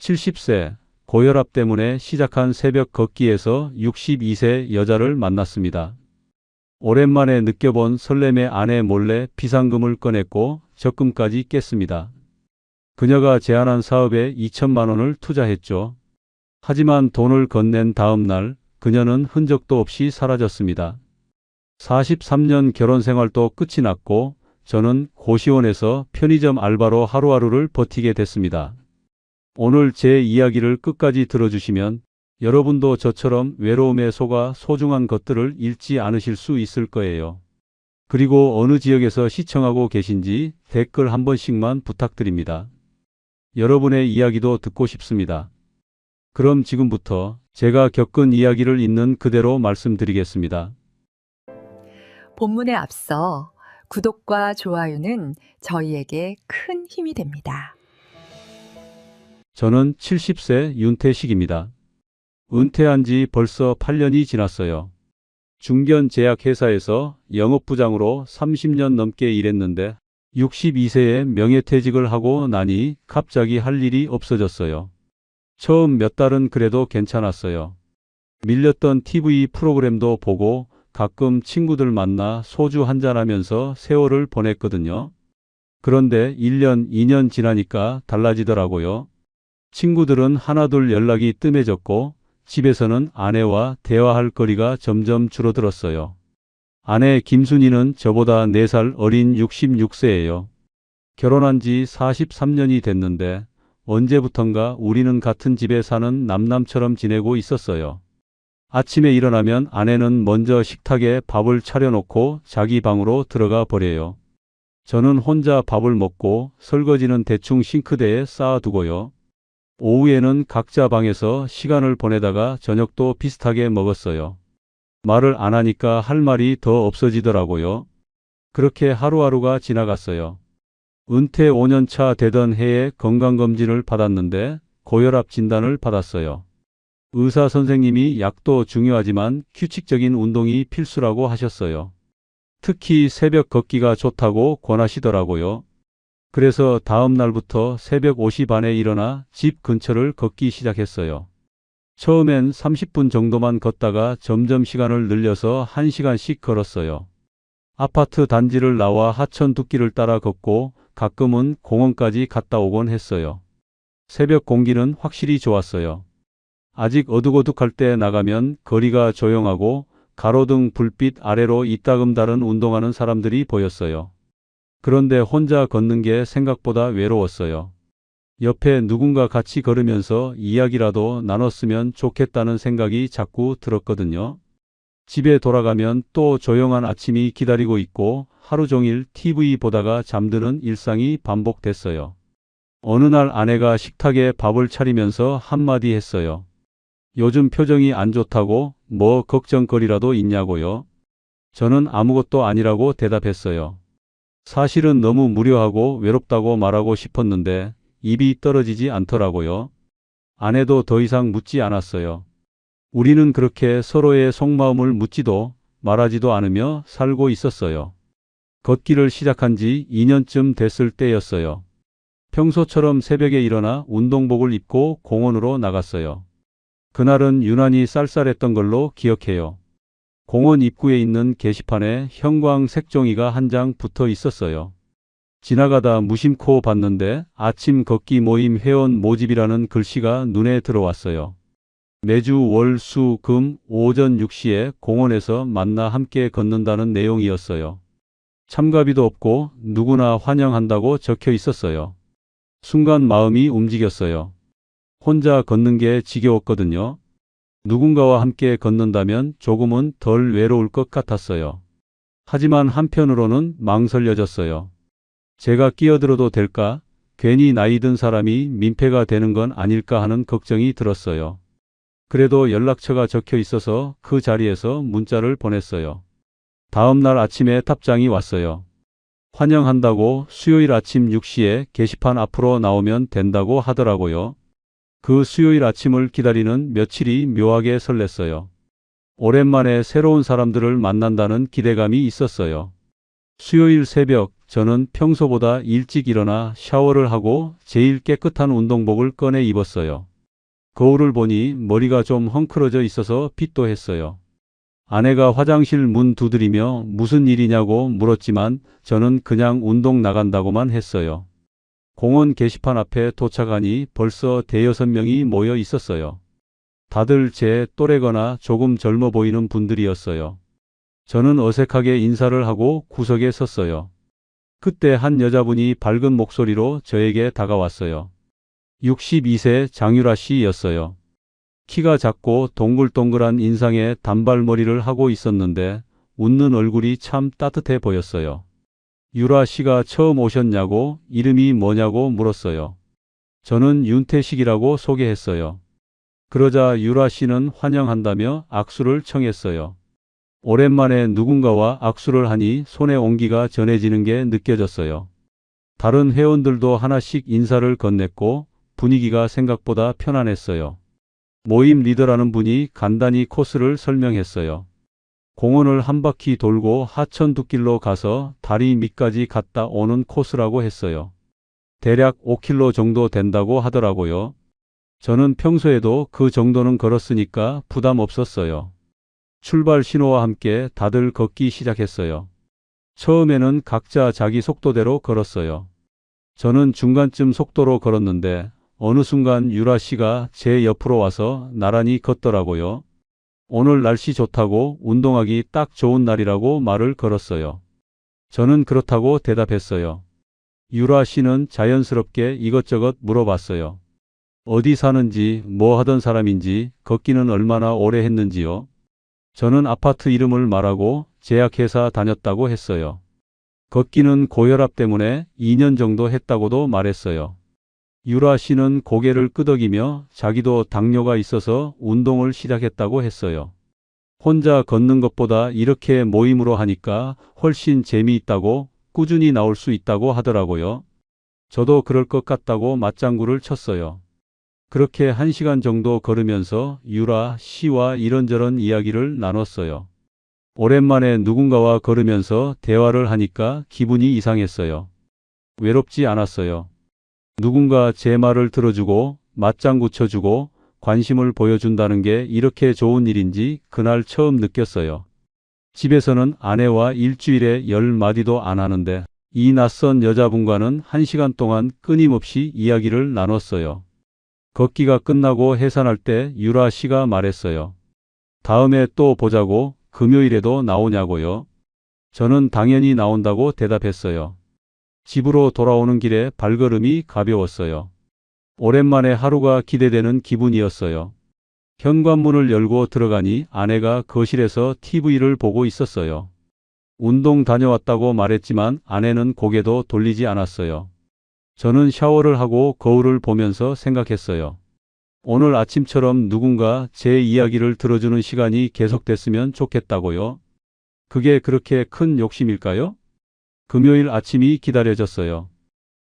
70세, 고혈압 때문에 시작한 새벽 걷기에서 62세 여자를 만났습니다. 오랜만에 느껴본 설렘에 아내 몰래 비상금을 꺼냈고 적금까지 깼습니다. 그녀가 제안한 사업에 2천만 원을 투자했죠. 하지만 돈을 건넨 다음 날 그녀는 흔적도 없이 사라졌습니다. 43년 결혼 생활도 끝이 났고 저는 고시원에서 편의점 알바로 하루하루를 버티게 됐습니다. 오늘 제 이야기를 끝까지 들어주시면 여러분도 저처럼 외로움에 속아 소중한 것들을 잃지 않으실 수 있을 거예요. 그리고 어느 지역에서 시청하고 계신지 댓글 한 번씩만 부탁드립니다. 여러분의 이야기도 듣고 싶습니다. 그럼 지금부터 제가 겪은 이야기를 있는 그대로 말씀드리겠습니다. 본문에 앞서 구독과 좋아요는 저희에게 큰 힘이 됩니다. 저는 70세 윤태식입니다. 은퇴한 지 벌써 8년이 지났어요. 중견 제약회사에서 영업부장으로 30년 넘게 일했는데 62세에 명예퇴직을 하고 나니 갑자기 할 일이 없어졌어요. 처음 몇 달은 그래도 괜찮았어요. 밀렸던 TV 프로그램도 보고 가끔 친구들 만나 소주 한잔하면서 세월을 보냈거든요. 그런데 1년, 2년 지나니까 달라지더라고요. 친구들은 하나둘 연락이 뜸해졌고 집에서는 아내와 대화할 거리가 점점 줄어들었어요. 아내 김순희는 저보다 4살 어린 66세예요. 결혼한 지 43년이 됐는데 언제부턴가 우리는 같은 집에 사는 남남처럼 지내고 있었어요. 아침에 일어나면 아내는 먼저 식탁에 밥을 차려놓고 자기 방으로 들어가 버려요. 저는 혼자 밥을 먹고 설거지는 대충 싱크대에 쌓아두고요. 오후에는 각자 방에서 시간을 보내다가 저녁도 비슷하게 먹었어요. 말을 안 하니까 할 말이 더 없어지더라고요. 그렇게 하루하루가 지나갔어요. 은퇴 5년 차 되던 해에 건강검진을 받았는데 고혈압 진단을 받았어요. 의사 선생님이 약도 중요하지만 규칙적인 운동이 필수라고 하셨어요. 특히 새벽 걷기가 좋다고 권하시더라고요. 그래서 다음 날부터 새벽 5시 반에 일어나 집 근처를 걷기 시작했어요. 처음엔 30분 정도만 걷다가 점점 시간을 늘려서 1시간씩 걸었어요. 아파트 단지를 나와 하천 둑길을 따라 걷고 가끔은 공원까지 갔다 오곤 했어요. 새벽 공기는 확실히 좋았어요. 아직 어둑어둑할 때 나가면 거리가 조용하고 가로등 불빛 아래로 이따금다른 운동하는 사람들이 보였어요. 그런데 혼자 걷는 게 생각보다 외로웠어요. 옆에 누군가 같이 걸으면서 이야기라도 나눴으면 좋겠다는 생각이 자꾸 들었거든요. 집에 돌아가면 또 조용한 아침이 기다리고 있고 하루 종일 TV 보다가 잠드는 일상이 반복됐어요. 어느 날 아내가 식탁에 밥을 차리면서 한마디 했어요. 요즘 표정이 안 좋다고 뭐 걱정거리라도 있냐고요? 저는 아무것도 아니라고 대답했어요. 사실은 너무 무료하고 외롭다고 말하고 싶었는데 입이 떨어지지 않더라고요. 아내도 더 이상 묻지 않았어요. 우리는 그렇게 서로의 속마음을 묻지도 말하지도 않으며 살고 있었어요. 걷기를 시작한 지 2년쯤 됐을 때였어요. 평소처럼 새벽에 일어나 운동복을 입고 공원으로 나갔어요. 그날은 유난히 쌀쌀했던 걸로 기억해요. 공원 입구에 있는 게시판에 형광 색종이가 한 장 붙어 있었어요. 지나가다 무심코 봤는데 아침 걷기 모임 회원 모집이라는 글씨가 눈에 들어왔어요. 매주 월, 수, 금 오전 6시에 공원에서 만나 함께 걷는다는 내용이었어요. 참가비도 없고 누구나 환영한다고 적혀 있었어요. 순간 마음이 움직였어요. 혼자 걷는 게 지겨웠거든요. 누군가와 함께 걷는다면 조금은 덜 외로울 것 같았어요. 하지만 한편으로는 망설여졌어요. 제가 끼어들어도 될까? 괜히 나이 든 사람이 민폐가 되는 건 아닐까 하는 걱정이 들었어요. 그래도 연락처가 적혀 있어서 그 자리에서 문자를 보냈어요. 다음 날 아침에 답장이 왔어요. 환영한다고 수요일 아침 6시에 게시판 앞으로 나오면 된다고 하더라고요. 그 수요일 아침을 기다리는 며칠이 묘하게 설렜어요. 오랜만에 새로운 사람들을 만난다는 기대감이 있었어요. 수요일 새벽 저는 평소보다 일찍 일어나 샤워를 하고 제일 깨끗한 운동복을 꺼내 입었어요. 거울을 보니 머리가 좀 헝클어져 있어서 핏도 했어요. 아내가 화장실 문 두드리며 무슨 일이냐고 물었지만 저는 그냥 운동 나간다고만 했어요. 공원 게시판 앞에 도착하니 벌써 대여섯 명이 모여 있었어요. 다들 제 또래거나 조금 젊어 보이는 분들이었어요. 저는 어색하게 인사를 하고 구석에 섰어요. 그때 한 여자분이 밝은 목소리로 저에게 다가왔어요. 62세 장유라 씨였어요. 키가 작고 동글동글한 인상에 단발머리를 하고 있었는데 웃는 얼굴이 참 따뜻해 보였어요. 유라 씨가 처음 오셨냐고 이름이 뭐냐고 물었어요. 저는 윤태식이라고 소개했어요. 그러자 유라 씨는 환영한다며 악수를 청했어요. 오랜만에 누군가와 악수를 하니 손의 온기가 전해지는 게 느껴졌어요. 다른 회원들도 하나씩 인사를 건넸고 분위기가 생각보다 편안했어요. 모임 리더라는 분이 간단히 코스를 설명했어요. 공원을 한 바퀴 돌고 하천 둑길로 가서 다리 밑까지 갔다 오는 코스라고 했어요. 대략 5km 정도 된다고 하더라고요. 저는 평소에도 그 정도는 걸었으니까 부담 없었어요. 출발 신호와 함께 다들 걷기 시작했어요. 처음에는 각자 자기 속도대로 걸었어요. 저는 중간쯤 속도로 걸었는데 어느 순간 유라 씨가 제 옆으로 와서 나란히 걷더라고요. 오늘 날씨 좋다고 운동하기 딱 좋은 날이라고 말을 걸었어요. 저는 그렇다고 대답했어요. 유라 씨는 자연스럽게 이것저것 물어봤어요. 어디 사는지, 뭐 하던 사람인지, 걷기는 얼마나 오래 했는지요. 저는 아파트 이름을 말하고 제약회사 다녔다고 했어요. 걷기는 고혈압 때문에 2년 정도 했다고도 말했어요. 유라 씨는 고개를 끄덕이며 자기도 당뇨가 있어서 운동을 시작했다고 했어요. 혼자 걷는 것보다 이렇게 모임으로 하니까 훨씬 재미있다고 꾸준히 나올 수 있다고 하더라고요. 저도 그럴 것 같다고 맞장구를 쳤어요. 그렇게 1시간 정도 걸으면서 유라 씨와 이런저런 이야기를 나눴어요. 오랜만에 누군가와 걸으면서 대화를 하니까 기분이 이상했어요. 외롭지 않았어요. 누군가 제 말을 들어주고 맞장구 쳐주고 관심을 보여준다는 게 이렇게 좋은 일인지 그날 처음 느꼈어요. 집에서는 아내와 일주일에 10마디도 안 하는데 이 낯선 여자분과는 1시간 동안 끊임없이 이야기를 나눴어요. 걷기가 끝나고 해산할 때 유라 씨가 말했어요. 다음에 또 보자고 금요일에도 나오냐고요? 저는 당연히 나온다고 대답했어요. 집으로 돌아오는 길에 발걸음이 가벼웠어요. 오랜만에 하루가 기대되는 기분이었어요. 현관문을 열고 들어가니 아내가 거실에서 TV를 보고 있었어요. 운동 다녀왔다고 말했지만 아내는 고개도 돌리지 않았어요. 저는 샤워를 하고 거울을 보면서 생각했어요. 오늘 아침처럼 누군가 제 이야기를 들어주는 시간이 계속됐으면 좋겠다고요. 그게 그렇게 큰 욕심일까요? 금요일 아침이 기다려졌어요.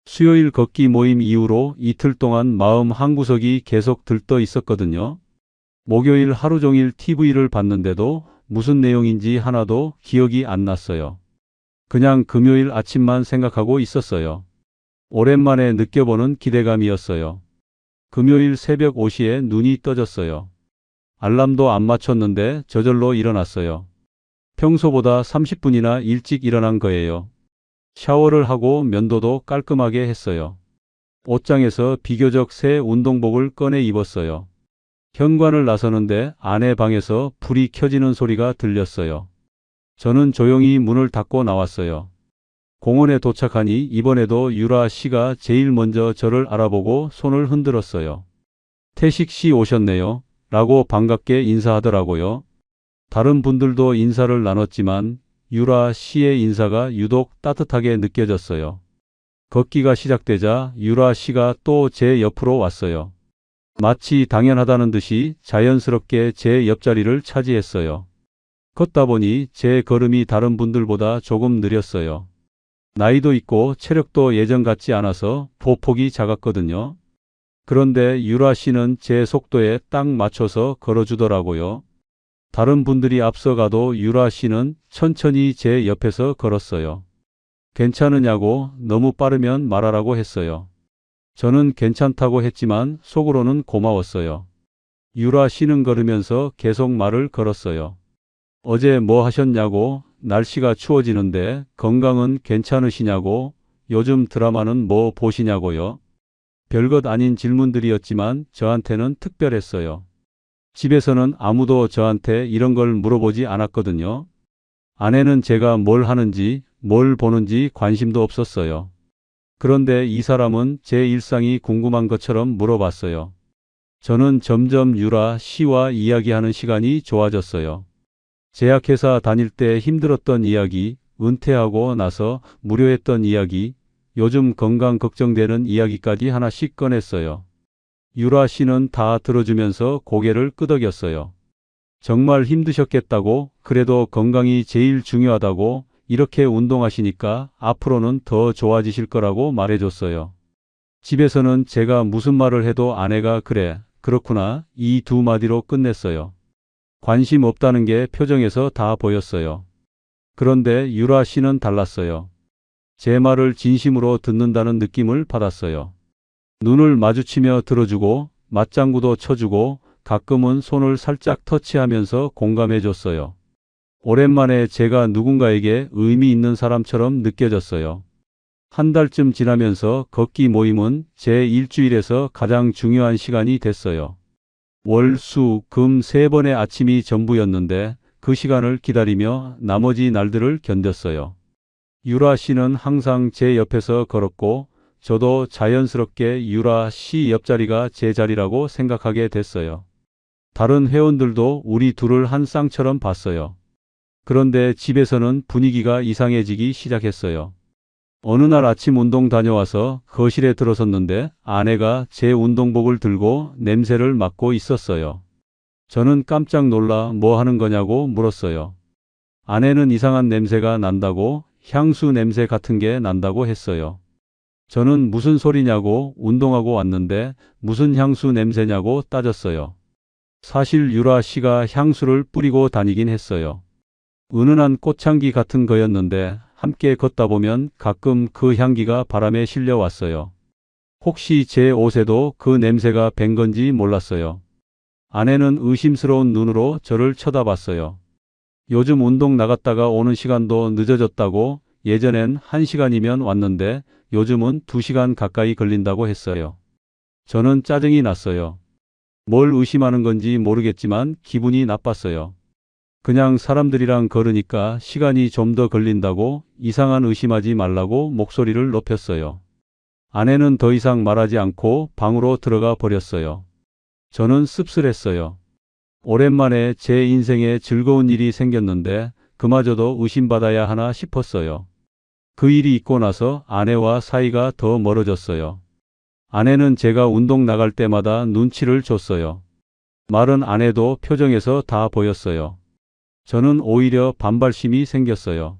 수요일 걷기 모임 이후로 이틀 동안 마음 한구석이 계속 들떠 있었거든요. 목요일 하루 종일 TV를 봤는데도 무슨 내용인지 하나도 기억이 안 났어요. 그냥 금요일 아침만 생각하고 있었어요. 오랜만에 느껴보는 기대감이었어요. 금요일 새벽 5시에 눈이 떠졌어요. 알람도 안 맞췄는데 저절로 일어났어요. 평소보다 30분이나 일찍 일어난 거예요. 샤워를 하고 면도도 깔끔하게 했어요. 옷장에서 비교적 새 운동복을 꺼내 입었어요. 현관을 나서는데 아내 방에서 불이 켜지는 소리가 들렸어요. 저는 조용히 문을 닫고 나왔어요. 공원에 도착하니 이번에도 유라 씨가 제일 먼저 저를 알아보고 손을 흔들었어요. 태식 씨 오셨네요. 라고 반갑게 인사하더라고요. 다른 분들도 인사를 나눴지만 유라 씨의 인사가 유독 따뜻하게 느껴졌어요. 걷기가 시작되자 유라 씨가 또 제 옆으로 왔어요. 마치 당연하다는 듯이 자연스럽게 제 옆자리를 차지했어요. 걷다 보니 제 걸음이 다른 분들보다 조금 느렸어요. 나이도 있고 체력도 예전 같지 않아서 보폭이 작았거든요. 그런데 유라 씨는 제 속도에 딱 맞춰서 걸어주더라고요. 다른 분들이 앞서가도 유라 씨는 천천히 제 옆에서 걸었어요. 괜찮으냐고 너무 빠르면 말하라고 했어요. 저는 괜찮다고 했지만 속으로는 고마웠어요. 유라 씨는 걸으면서 계속 말을 걸었어요. 어제 뭐 하셨냐고, 날씨가 추워지는데 건강은 괜찮으시냐고, 요즘 드라마는 뭐 보시냐고요. 별것 아닌 질문들이었지만 저한테는 특별했어요. 집에서는 아무도 저한테 이런 걸 물어보지 않았거든요. 아내는 제가 뭘 하는지, 뭘 보는지 관심도 없었어요. 그런데 이 사람은 제 일상이 궁금한 것처럼 물어봤어요. 저는 점점 유라 씨와 이야기하는 시간이 좋아졌어요. 제약회사 다닐 때 힘들었던 이야기, 은퇴하고 나서 무료했던 이야기, 요즘 건강 걱정되는 이야기까지 하나씩 꺼냈어요. 유라 씨는 다 들어주면서 고개를 끄덕였어요. 정말 힘드셨겠다고, 그래도 건강이 제일 중요하다고, 이렇게 운동하시니까 앞으로는 더 좋아지실 거라고 말해줬어요. 집에서는 제가 무슨 말을 해도 아내가 그래, 그렇구나, 이 두 마디로 끝냈어요. 관심 없다는 게 표정에서 다 보였어요. 그런데 유라 씨는 달랐어요. 제 말을 진심으로 듣는다는 느낌을 받았어요. 눈을 마주치며 들어주고 맞장구도 쳐주고 가끔은 손을 살짝 터치하면서 공감해줬어요. 오랜만에 제가 누군가에게 의미 있는 사람처럼 느껴졌어요. 한 달쯤 지나면서 걷기 모임은 제 일주일에서 가장 중요한 시간이 됐어요. 월, 수, 금 3번의 아침이 전부였는데 그 시간을 기다리며 나머지 날들을 견뎠어요. 유라 씨는 항상 제 옆에서 걸었고 저도 자연스럽게 유라 씨 옆자리가 제 자리라고 생각하게 됐어요. 다른 회원들도 우리 둘을 한 쌍처럼 봤어요. 그런데 집에서는 분위기가 이상해지기 시작했어요. 어느 날 아침 운동 다녀와서 거실에 들어섰는데 아내가 제 운동복을 들고 냄새를 맡고 있었어요. 저는 깜짝 놀라 뭐 하는 거냐고 물었어요. 아내는 이상한 냄새가 난다고, 향수 냄새 같은 게 난다고 했어요. 저는 무슨 소리냐고, 운동하고 왔는데 무슨 향수 냄새냐고 따졌어요. 사실 유라 씨가 향수를 뿌리고 다니긴 했어요. 은은한 꽃향기 같은 거였는데 함께 걷다 보면 가끔 그 향기가 바람에 실려왔어요. 혹시 제 옷에도 그 냄새가 밴 건지 몰랐어요. 아내는 의심스러운 눈으로 저를 쳐다봤어요. 요즘 운동 나갔다가 오는 시간도 늦어졌다고, 예전엔 1시간이면 왔는데 요즘은 2시간 가까이 걸린다고 했어요. 저는 짜증이 났어요. 뭘 의심하는 건지 모르겠지만 기분이 나빴어요. 그냥 사람들이랑 걸으니까 시간이 좀 더 걸린다고, 이상한 의심하지 말라고 목소리를 높였어요. 아내는 더 이상 말하지 않고 방으로 들어가 버렸어요. 저는 씁쓸했어요. 오랜만에 제 인생에 즐거운 일이 생겼는데 그마저도 의심받아야 하나 싶었어요. 그 일이 있고 나서 아내와 사이가 더 멀어졌어요. 아내는 제가 운동 나갈 때마다 눈치를 줬어요. 말은 안 해도 표정에서 다 보였어요. 저는 오히려 반발심이 생겼어요.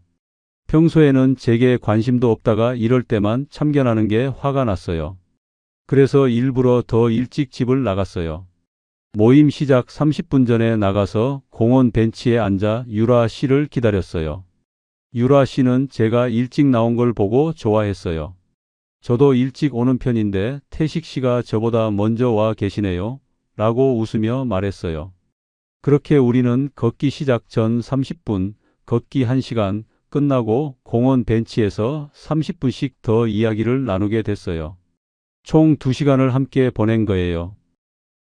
평소에는 제게 관심도 없다가 이럴 때만 참견하는 게 화가 났어요. 그래서 일부러 더 일찍 집을 나갔어요. 모임 시작 30분 전에 나가서 공원 벤치에 앉아 유라 씨를 기다렸어요. 유라 씨는 제가 일찍 나온 걸 보고 좋아했어요. 저도 일찍 오는 편인데 태식 씨가 저보다 먼저 와 계시네요. 라고 웃으며 말했어요. 그렇게 우리는 걷기 시작 전 30분, 걷기 1시간, 끝나고 공원 벤치에서 30분씩 더 이야기를 나누게 됐어요. 총 2시간을 함께 보낸 거예요.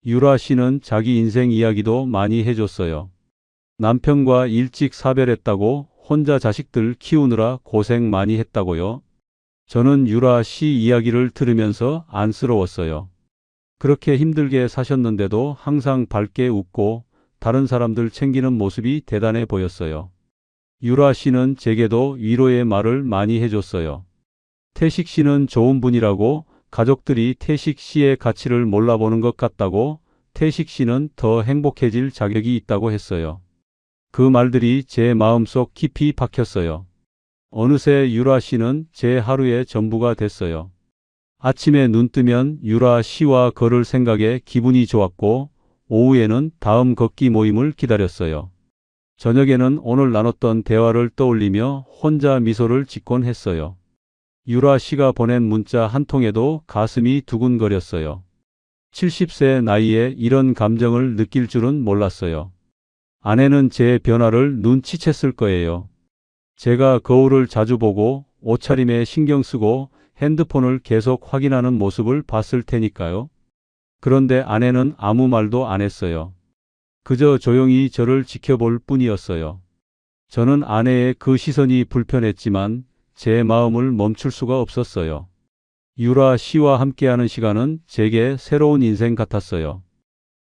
유라 씨는 자기 인생 이야기도 많이 해줬어요. 남편과 일찍 사별했다고, 혼자 자식들 키우느라 고생 많이 했다고요. 저는 유라 씨 이야기를 들으면서 안쓰러웠어요. 그렇게 힘들게 사셨는데도 항상 밝게 웃고 다른 사람들 챙기는 모습이 대단해 보였어요. 유라 씨는 제게도 위로의 말을 많이 해줬어요. 태식 씨는 좋은 분이라고, 가족들이 태식 씨의 가치를 몰라보는 것 같다고, 태식 씨는 더 행복해질 자격이 있다고 했어요. 그 말들이 제 마음속 깊이 박혔어요. 어느새 유라 씨는 제 하루의 전부가 됐어요. 아침에 눈 뜨면 유라 씨와 걸을 생각에 기분이 좋았고, 오후에는 다음 걷기 모임을 기다렸어요. 저녁에는 오늘 나눴던 대화를 떠올리며 혼자 미소를 짓곤 했어요. 유라 씨가 보낸 문자 한 통에도 가슴이 두근거렸어요. 70세 나이에 이런 감정을 느낄 줄은 몰랐어요. 아내는 제 변화를 눈치챘을 거예요. 제가 거울을 자주 보고 옷차림에 신경 쓰고 핸드폰을 계속 확인하는 모습을 봤을 테니까요. 그런데 아내는 아무 말도 안 했어요. 그저 조용히 저를 지켜볼 뿐이었어요. 저는 아내의 그 시선이 불편했지만 제 마음을 멈출 수가 없었어요. 유라 씨와 함께하는 시간은 제게 새로운 인생 같았어요.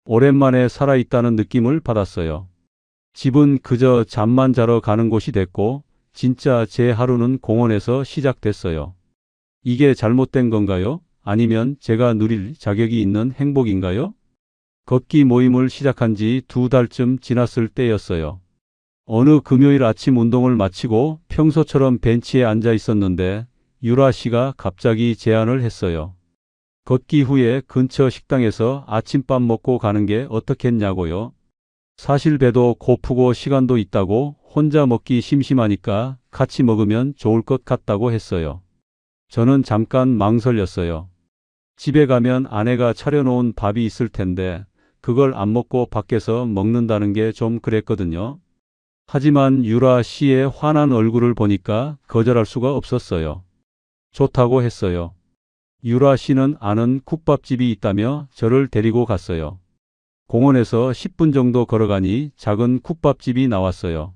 오랜만에 살아있다는 느낌을 받았어요. 집은 그저 잠만 자러 가는 곳이 됐고 진짜 제 하루는 공원에서 시작됐어요. 이게 잘못된 건가요? 아니면 제가 누릴 자격이 있는 행복인가요? 걷기 모임을 시작한 지 2달쯤 지났을 때였어요. 어느 금요일 아침 운동을 마치고 평소처럼 벤치에 앉아 있었는데 유라 씨가 갑자기 제안을 했어요. 걷기 후에 근처 식당에서 아침밥 먹고 가는 게 어떻겠냐고요. 사실 배도 고프고 시간도 있다고 혼자 먹기 심심하니까 같이 먹으면 좋을 것 같다고 했어요. 저는 잠깐 망설였어요. 집에 가면 아내가 차려놓은 밥이 있을 텐데 그걸 안 먹고 밖에서 먹는다는 게 좀 그랬거든요. 하지만 유라 씨의 환한 얼굴을 보니까 거절할 수가 없었어요. 좋다고 했어요. 유라 씨는 아는 국밥집이 있다며 저를 데리고 갔어요. 공원에서 10분 정도 걸어가니 작은 국밥집이 나왔어요.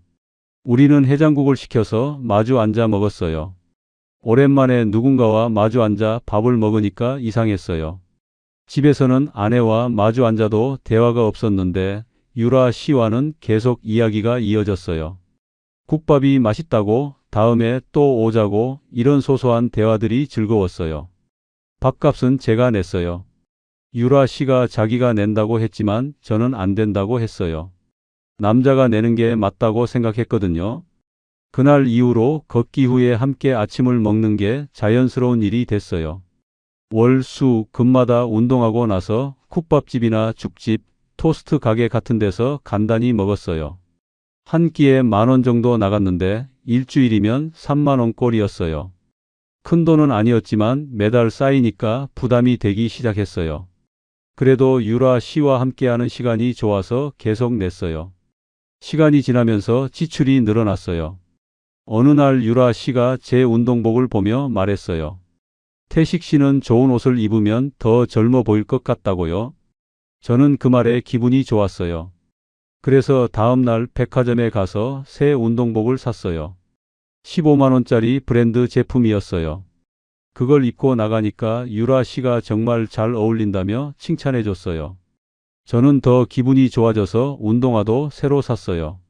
우리는 해장국을 시켜서 마주 앉아 먹었어요. 오랜만에 누군가와 마주 앉아 밥을 먹으니까 이상했어요. 집에서는 아내와 마주 앉아도 대화가 없었는데 유라 씨와는 계속 이야기가 이어졌어요. 국밥이 맛있다고, 다음에 또 오자고, 이런 소소한 대화들이 즐거웠어요. 밥값은 제가 냈어요. 유라 씨가 자기가 낸다고 했지만 저는 안 된다고 했어요. 남자가 내는 게 맞다고 생각했거든요. 그날 이후로 걷기 후에 함께 아침을 먹는 게 자연스러운 일이 됐어요. 월, 수, 금마다 운동하고 나서 국밥집이나 죽집, 토스트 가게 같은 데서 간단히 먹었어요. 한 끼에 10,000원 정도 나갔는데 일주일이면 30,000원 꼴이었어요. 큰 돈은 아니었지만 매달 쌓이니까 부담이 되기 시작했어요. 그래도 유라 씨와 함께하는 시간이 좋아서 계속 냈어요. 시간이 지나면서 지출이 늘어났어요. 어느 날 유라 씨가 제 운동복을 보며 말했어요. 태식 씨는 좋은 옷을 입으면 더 젊어 보일 것 같다고요. 저는 그 말에 기분이 좋았어요. 그래서 다음 날 백화점에 가서 새 운동복을 샀어요. 15만 원짜리 브랜드 제품이었어요. 그걸 입고 나가니까 유라 씨가 정말 잘 어울린다며 칭찬해 줬어요. 저는 더 기분이 좋아져서 운동화도 새로 샀어요.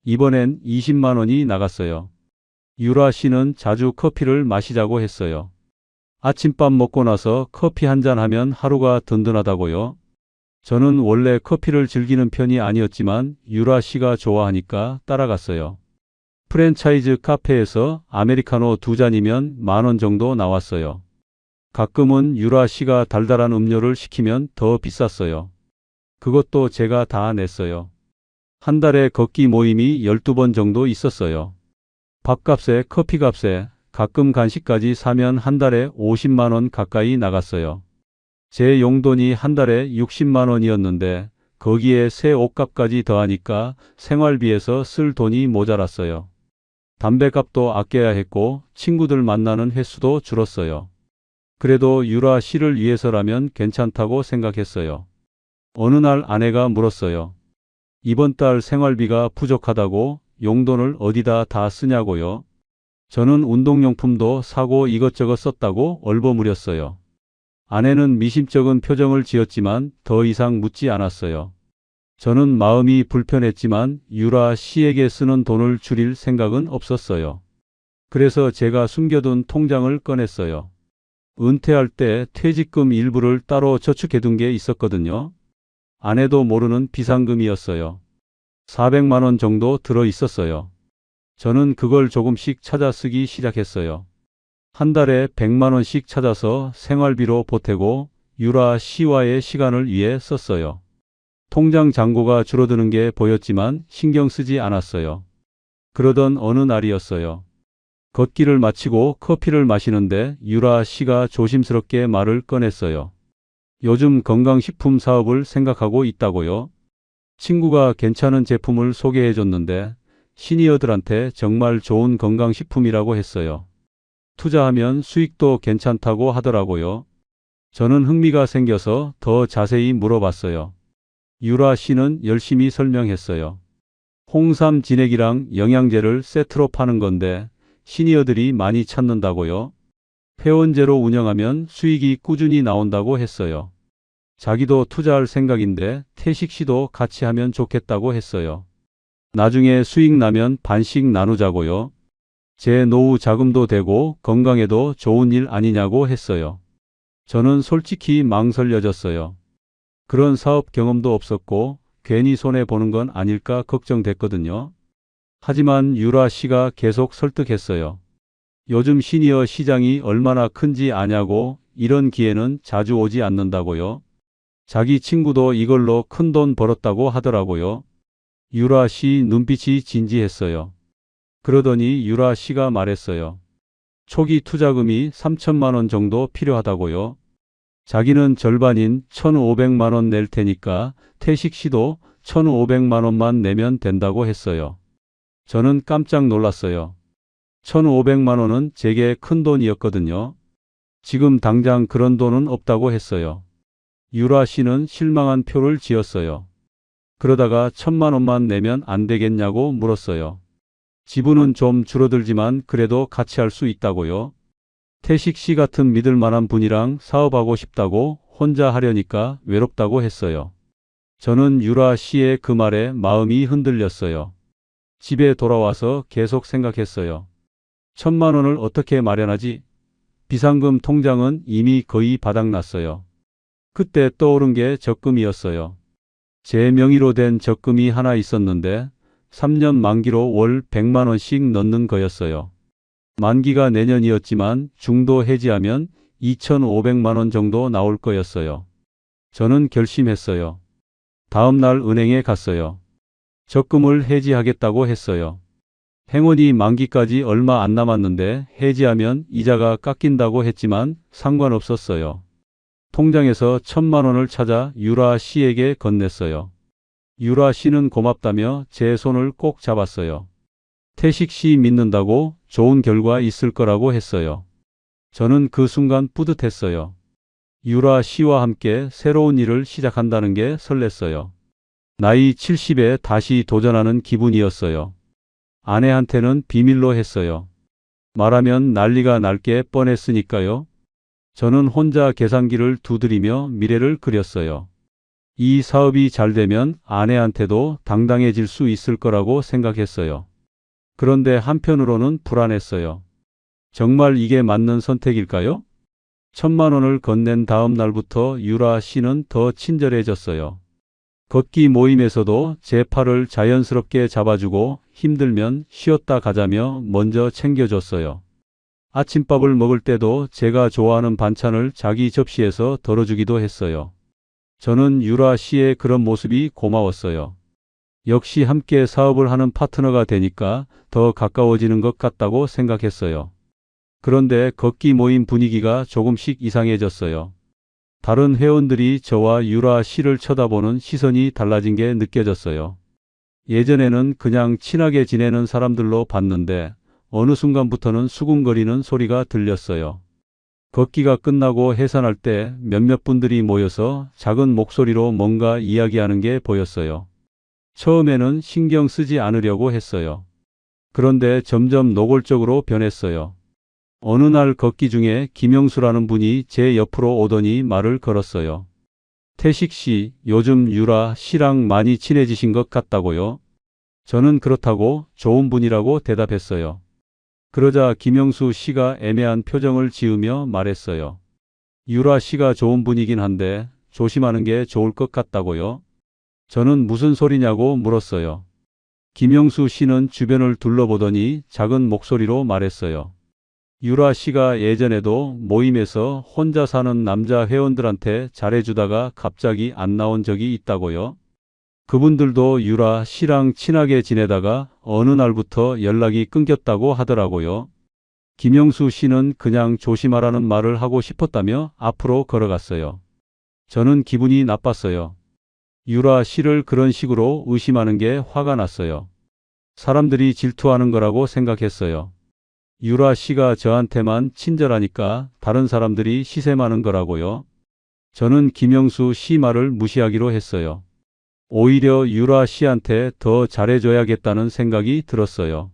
이번엔 20만 원이 나갔어요. 유라 씨는 자주 커피를 마시자고 했어요. 아침밥 먹고 나서 커피 한 잔 하면 하루가 든든하다고요. 저는 원래 커피를 즐기는 편이 아니었지만 유라 씨가 좋아하니까 따라갔어요. 프랜차이즈 카페에서 아메리카노 2잔이면 10,000원 정도 나왔어요. 가끔은 유라 씨가 달달한 음료를 시키면 더 비쌌어요. 그것도 제가 다 냈어요. 한 달에 걷기 모임이 12번 정도 있었어요. 밥값에 커피값에 가끔 간식까지 사면 한 달에 50만 원 가까이 나갔어요. 제 용돈이 한 달에 60만 원이었는데 거기에 새 옷값까지 더하니까 생활비에서 쓸 돈이 모자랐어요. 담배값도 아껴야 했고 친구들 만나는 횟수도 줄었어요. 그래도 유라 씨를 위해서라면 괜찮다고 생각했어요. 어느 날 아내가 물었어요. 이번 달 생활비가 부족하다고 용돈을 어디다 다 쓰냐고요? 저는 운동용품도 사고 이것저것 썼다고 얼버무렸어요. 아내는 미심쩍은 표정을 지었지만 더 이상 묻지 않았어요. 저는 마음이 불편했지만 유라 씨에게 쓰는 돈을 줄일 생각은 없었어요. 그래서 제가 숨겨둔 통장을 꺼냈어요. 은퇴할 때 퇴직금 일부를 따로 저축해둔 게 있었거든요. 아내도 모르는 비상금이었어요. 400만 원 정도 들어 있었어요. 저는 그걸 조금씩 찾아 쓰기 시작했어요. 한 달에 100만 원씩 찾아서 생활비로 보태고 유라 씨와의 시간을 위해 썼어요. 통장 잔고가 줄어드는 게 보였지만 신경 쓰지 않았어요. 그러던 어느 날이었어요. 걷기를 마치고 커피를 마시는데 유라 씨가 조심스럽게 말을 꺼냈어요. 요즘 건강식품 사업을 생각하고 있다고요? 친구가 괜찮은 제품을 소개해 줬는데 시니어들한테 정말 좋은 건강식품이라고 했어요. 투자하면 수익도 괜찮다고 하더라고요. 저는 흥미가 생겨서 더 자세히 물어봤어요. 유라 씨는 열심히 설명했어요. 홍삼 진액이랑 영양제를 세트로 파는 건데 시니어들이 많이 찾는다고요. 회원제로 운영하면 수익이 꾸준히 나온다고 했어요. 자기도 투자할 생각인데 태식 씨도 같이 하면 좋겠다고 했어요. 나중에 수익 나면 반씩 나누자고요. 제 노후 자금도 되고 건강에도 좋은 일 아니냐고 했어요. 저는 솔직히 망설여졌어요. 그런 사업 경험도 없었고 괜히 손해보는 건 아닐까 걱정됐거든요. 하지만 유라 씨가 계속 설득했어요. 요즘 시니어 시장이 얼마나 큰지 아냐고 이런 기회는 자주 오지 않는다고요. 자기 친구도 이걸로 큰돈 벌었다고 하더라고요. 유라 씨 눈빛이 진지했어요. 그러더니 유라 씨가 말했어요. 초기 투자금이 3천만 원 정도 필요하다고요. 자기는 절반인 1,500만 원 낼 테니까 태식 씨도 1,500만 원만 내면 된다고 했어요. 저는 깜짝 놀랐어요. 1,500만 원은 제게 큰 돈이었거든요. 지금 당장 그런 돈은 없다고 했어요. 유라 씨는 실망한 표를 지었어요. 그러다가 1,000만 원만 내면 안 되겠냐고 물었어요. 지분은 좀 줄어들지만 그래도 같이 할 수 있다고요. 태식 씨 같은 믿을 만한 분이랑 사업하고 싶다고 혼자 하려니까 외롭다고 했어요. 저는 유라 씨의 그 말에 마음이 흔들렸어요. 집에 돌아와서 계속 생각했어요. 1,000만 원을 어떻게 마련하지? 비상금 통장은 이미 거의 바닥났어요. 그때 떠오른 게 적금이었어요. 제 명의로 된 적금이 하나 있었는데 3년 만기로 월 100만 원씩 넣는 거였어요. 만기가 내년이었지만 중도 해지하면 2,500만 원 정도 나올 거였어요. 저는 결심했어요. 다음 날 은행에 갔어요. 적금을 해지하겠다고 했어요. 행운이 만기까지 얼마 안 남았는데 해지하면 이자가 깎인다고 했지만 상관없었어요. 통장에서 1,000만 원을 찾아 유라 씨에게 건넸어요. 유라 씨는 고맙다며 제 손을 꼭 잡았어요. 태식 씨 믿는다고 좋은 결과 있을 거라고 했어요. 저는 그 순간 뿌듯했어요. 유라 씨와 함께 새로운 일을 시작한다는 게 설렜어요. 나이 70에 다시 도전하는 기분이었어요. 아내한테는 비밀로 했어요. 말하면 난리가 날 게 뻔했으니까요. 저는 혼자 계산기를 두드리며 미래를 그렸어요. 이 사업이 잘 되면 아내한테도 당당해질 수 있을 거라고 생각했어요. 그런데 한편으로는 불안했어요. 정말 이게 맞는 선택일까요? 1,000만 원을 건넨 다음 날부터 유라 씨는 더 친절해졌어요. 걷기 모임에서도 제 팔을 자연스럽게 잡아주고 힘들면 쉬었다 가자며 먼저 챙겨줬어요. 아침밥을 먹을 때도 제가 좋아하는 반찬을 자기 접시에서 덜어주기도 했어요. 저는 유라 씨의 그런 모습이 고마웠어요. 역시 함께 사업을 하는 파트너가 되니까 더 가까워지는 것 같다고 생각했어요. 그런데 걷기 모임 분위기가 조금씩 이상해졌어요. 다른 회원들이 저와 유라 씨를 쳐다보는 시선이 달라진 게 느껴졌어요. 예전에는 그냥 친하게 지내는 사람들로 봤는데 어느 순간부터는 수군거리는 소리가 들렸어요. 걷기가 끝나고 해산할 때 몇몇 분들이 모여서 작은 목소리로 뭔가 이야기하는 게 보였어요. 처음에는 신경 쓰지 않으려고 했어요. 그런데 점점 노골적으로 변했어요. 어느 날 걷기 중에 김영수라는 분이 제 옆으로 오더니 말을 걸었어요. 태식 씨, 요즘 유라 씨랑 많이 친해지신 것 같다고요? 저는 그렇다고 좋은 분이라고 대답했어요. 그러자 김영수 씨가 애매한 표정을 지으며 말했어요. 유라 씨가 좋은 분이긴 한데 조심하는 게 좋을 것 같다고요? 저는 무슨 소리냐고 물었어요. 김영수 씨는 주변을 둘러보더니 작은 목소리로 말했어요. 유라 씨가 예전에도 모임에서 혼자 사는 남자 회원들한테 잘해주다가 갑자기 안 나온 적이 있다고요. 그분들도 유라 씨랑 친하게 지내다가 어느 날부터 연락이 끊겼다고 하더라고요. 김영수 씨는 그냥 조심하라는 말을 하고 싶었다며 앞으로 걸어갔어요. 저는 기분이 나빴어요. 유라 씨를 그런 식으로 의심하는 게 화가 났어요. 사람들이 질투하는 거라고 생각했어요. 유라 씨가 저한테만 친절하니까 다른 사람들이 시샘하는 거라고요. 저는 김영수 씨 말을 무시하기로 했어요. 오히려 유라 씨한테 더 잘해줘야겠다는 생각이 들었어요.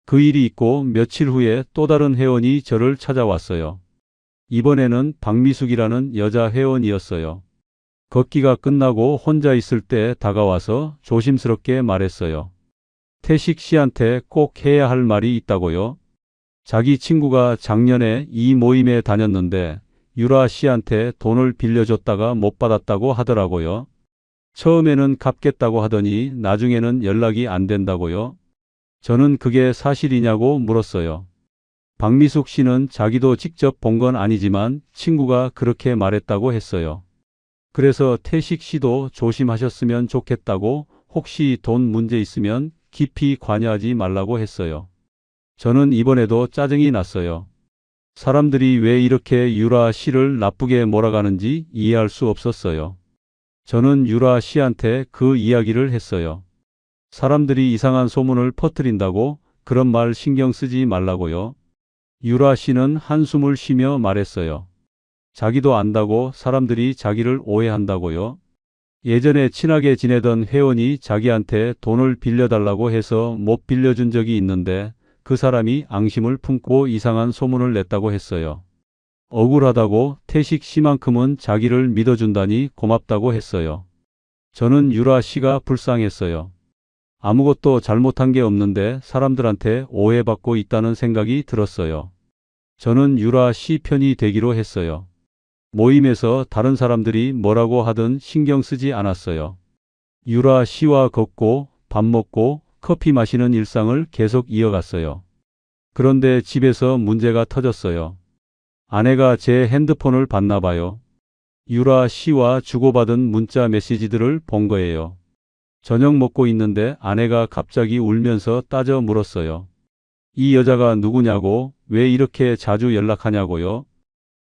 그 일이 있고 며칠 후에 또 다른 회원이 저를 찾아왔어요. 이번에는 박미숙이라는 여자 회원이었어요. 걷기가 끝나고 혼자 있을 때 다가와서 조심스럽게 말했어요. 태식 씨한테 꼭 해야 할 말이 있다고요. 자기 친구가 작년에 이 모임에 다녔는데 유라 씨한테 돈을 빌려줬다가 못 받았다고 하더라고요. 처음에는 갚겠다고 하더니 나중에는 연락이 안 된다고요. 저는 그게 사실이냐고 물었어요. 박미숙 씨는 자기도 직접 본 건 아니지만 친구가 그렇게 말했다고 했어요. 그래서 태식 씨도 조심하셨으면 좋겠다고, 혹시 돈 문제 있으면 깊이 관여하지 말라고 했어요. 저는 이번에도 짜증이 났어요. 사람들이 왜 이렇게 유라 씨를 나쁘게 몰아가는지 이해할 수 없었어요. 저는 유라 씨한테 그 이야기를 했어요. 사람들이 이상한 소문을 퍼뜨린다고 그런 말 신경 쓰지 말라고요. 유라 씨는 한숨을 쉬며 말했어요. 자기도 안다고 사람들이 자기를 오해한다고요. 예전에 친하게 지내던 회원이 자기한테 돈을 빌려달라고 해서 못 빌려준 적이 있는데 그 사람이 앙심을 품고 이상한 소문을 냈다고 했어요. 억울하다고 태식 씨만큼은 자기를 믿어준다니 고맙다고 했어요. 저는 유라 씨가 불쌍했어요. 아무것도 잘못한 게 없는데 사람들한테 오해받고 있다는 생각이 들었어요. 저는 유라 씨 편이 되기로 했어요. 모임에서 다른 사람들이 뭐라고 하든 신경 쓰지 않았어요. 유라 씨와 걷고 밥 먹고 커피 마시는 일상을 계속 이어갔어요. 그런데 집에서 문제가 터졌어요. 아내가 제 핸드폰을 봤나 봐요. 유라 씨와 주고받은 문자 메시지들을 본 거예요. 저녁 먹고 있는데 아내가 갑자기 울면서 따져 물었어요. 이 여자가 누구냐고, 왜 이렇게 자주 연락하냐고요.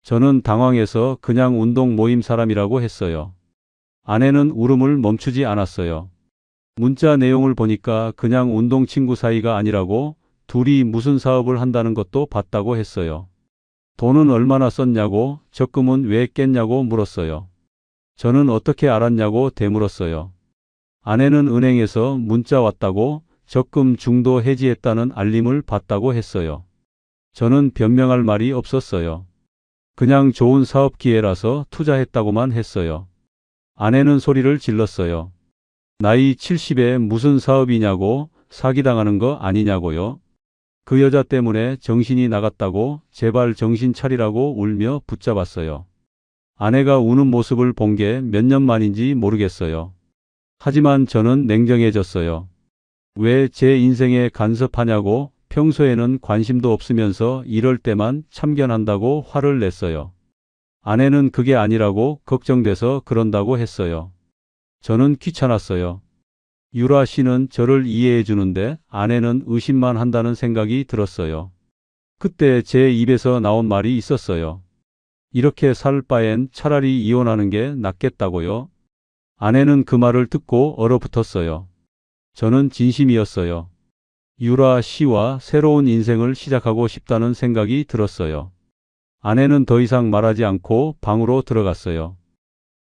저는 당황해서 그냥 운동 모임 사람이라고 했어요. 아내는 울음을 멈추지 않았어요. 문자 내용을 보니까 그냥 운동 친구 사이가 아니라고, 둘이 무슨 사업을 한다는 것도 봤다고 했어요. 돈은 얼마나 썼냐고, 적금은 왜 깼냐고 물었어요. 저는 어떻게 알았냐고 되물었어요. 아내는 은행에서 문자 왔다고, 적금 중도 해지했다는 알림을 받다고 했어요. 저는 변명할 말이 없었어요. 그냥 좋은 사업 기회라서 투자했다고만 했어요. 아내는 소리를 질렀어요. 나이 70에 무슨 사업이냐고, 사기당하는 거 아니냐고요. 그 여자 때문에 정신이 나갔다고, 제발 정신 차리라고 울며 붙잡았어요. 아내가 우는 모습을 본 게 몇 년 만인지 모르겠어요. 하지만 저는 냉정해졌어요. 왜 제 인생에 간섭하냐고, 평소에는 관심도 없으면서 이럴 때만 참견한다고 화를 냈어요. 아내는 그게 아니라고 걱정돼서 그런다고 했어요. 저는 귀찮았어요. 유라 씨는 저를 이해해 주는데 아내는 의심만 한다는 생각이 들었어요. 그때 제 입에서 나온 말이 있었어요. 이렇게 살 바엔 차라리 이혼하는 게 낫겠다고요. 아내는 그 말을 듣고 얼어붙었어요. 저는 진심이었어요. 유라 씨와 새로운 인생을 시작하고 싶다는 생각이 들었어요. 아내는 더 이상 말하지 않고 방으로 들어갔어요.